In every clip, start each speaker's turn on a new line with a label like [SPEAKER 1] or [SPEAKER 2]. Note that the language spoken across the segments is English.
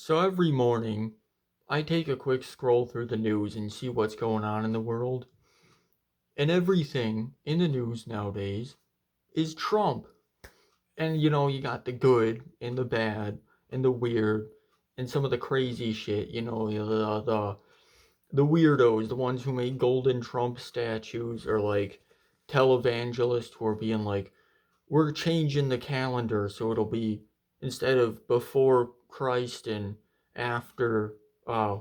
[SPEAKER 1] So every morning, I take a quick scroll through the news and see what's going on in the world. And everything in the news nowadays is Trump. And you got the good and the bad and the weird and some of the crazy shit. The weirdos, the ones who made golden Trump statues, or like televangelists who are being like, we're changing the calendar so it'll be instead of before Christ and after uh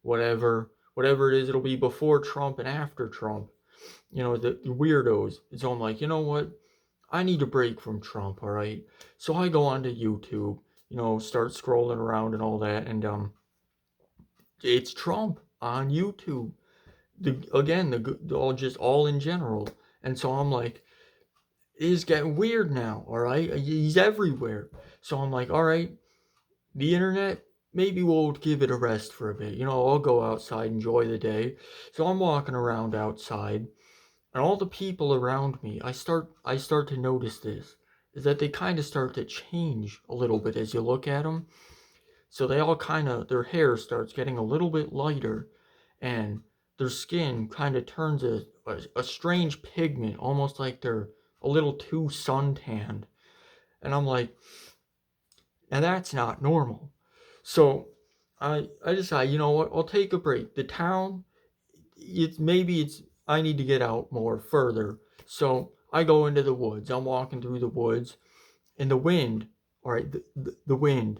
[SPEAKER 1] whatever it is, it'll be before Trump and after Trump. The weirdos. So I'm like, you know what? I need a break from Trump, all right? So I go onto YouTube, start scrolling around and all that, and it's Trump on YouTube. All in general. And so I'm like, it's getting weird now, all right? He's everywhere. So I'm like, all right, the internet, maybe we'll give it a rest for a bit. I'll go outside, enjoy the day. So I'm walking around outside, and all the people around me, I start to notice this, is that they kind of start to change a little bit as you look at them. So they all kind of, their hair starts getting a little bit lighter, and their skin kind of turns a strange pigment, almost like they're a little too suntanned. And I'm like, and that's not normal. So I decide, you know what, I'll take a break. The town, it's I need to get out more further. So I go into the woods. I'm walking through the woods, and the wind, all right, the wind,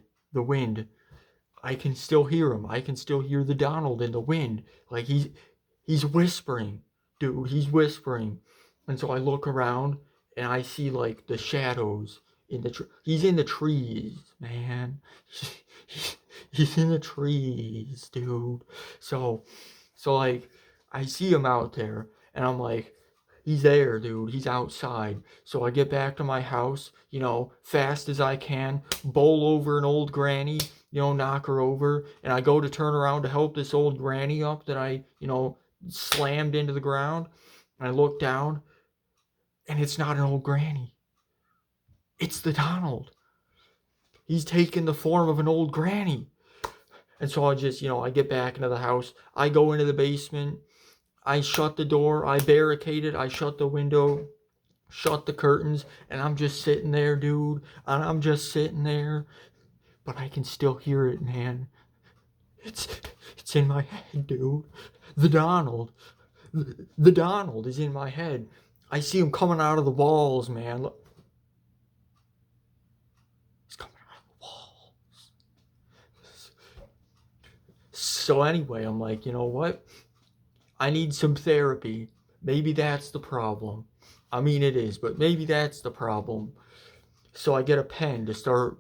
[SPEAKER 1] I can still hear him. I can still hear the Donald in the wind. Like he's whispering, dude. He's whispering. And so I look around and I see like the shadows in he's in the trees, man. He's in the trees, dude. So like I see him out there and I'm like, he's there, dude. He's outside. So I get back to my house, fast as I can, bowl over an old granny, knock her over, and I go to turn around to help this old granny up that I, slammed into the ground. And I look down, and it's not an old granny. It's the Donald. He's taken the form of an old granny. And so I just, I get back into the house. I go into the basement. I shut the door. I barricade it. I shut the window, shut the curtains, and I'm just sitting there, dude. And I'm just sitting there. But I can still hear it, man. It's it's in my head, dude. The Donald. The Donald is in my head. I see him coming out of the walls, man. Look. He's coming out of the walls. So anyway, I'm like, you know what? I need some therapy. Maybe that's the problem. I mean, it is, but maybe that's the problem. So I get a pen to start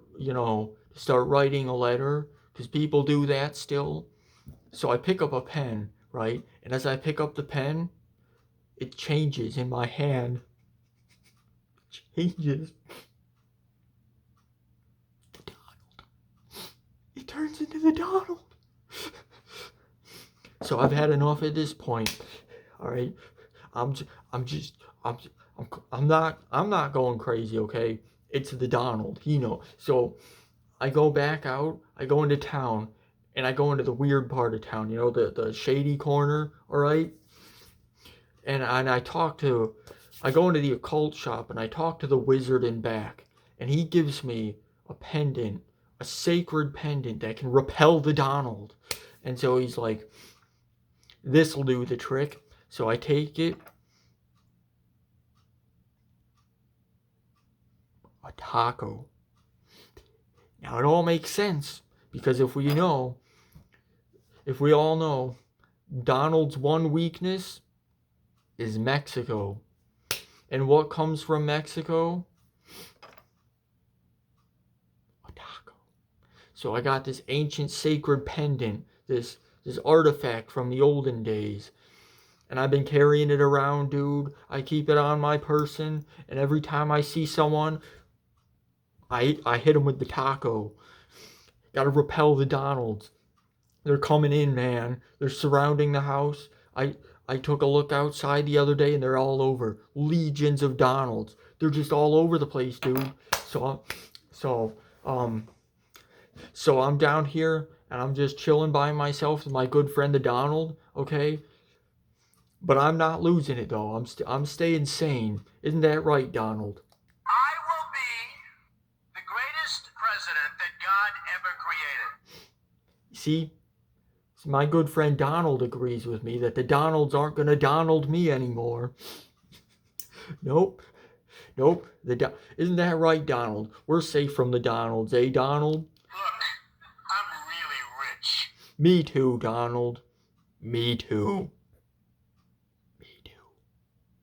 [SPEAKER 1] writing a letter, because people do that still. So I pick up a pen, right? And as I pick up the pen, it changes in my hand. It changes. The Donald. It turns into the Donald. So I've had enough at this point. All right. I'm just I'm not going crazy, okay? It's the Donald, So I go back out, I go into town, and I go into the weird part of town, the shady corner, all right? And I go into the occult shop and I talk to the wizard in back, and he gives me a pendant, a sacred pendant that can repel the Donald. And so he's like, this'll do the trick. So I take it. A taco. Now it all makes sense, because if we all know, Donald's one weakness is Mexico. And what comes from Mexico? A taco. So I got this ancient sacred pendant, this artifact from the olden days. And I've been carrying it around, dude. I keep it on my person, and every time I see someone, I hit them with the taco. Gotta repel the Donalds. They're coming in, man. They're surrounding the house. I took a look outside the other day, and they're all over. Legions of Donalds. They're just all over the place, dude. So So I'm down here and I'm just chilling by myself with my good friend the Donald, okay? But I'm not losing it though. I'm staying sane. Isn't that right, Donald?
[SPEAKER 2] I will be the greatest president that God ever created.
[SPEAKER 1] See? My good friend Donald agrees with me that the Donalds aren't gonna Donald me anymore. Nope. Nope. Isn't that right, Donald? We're safe from the Donalds, eh, Donald?
[SPEAKER 2] Look, I'm really rich.
[SPEAKER 1] Me too, Donald. Me too.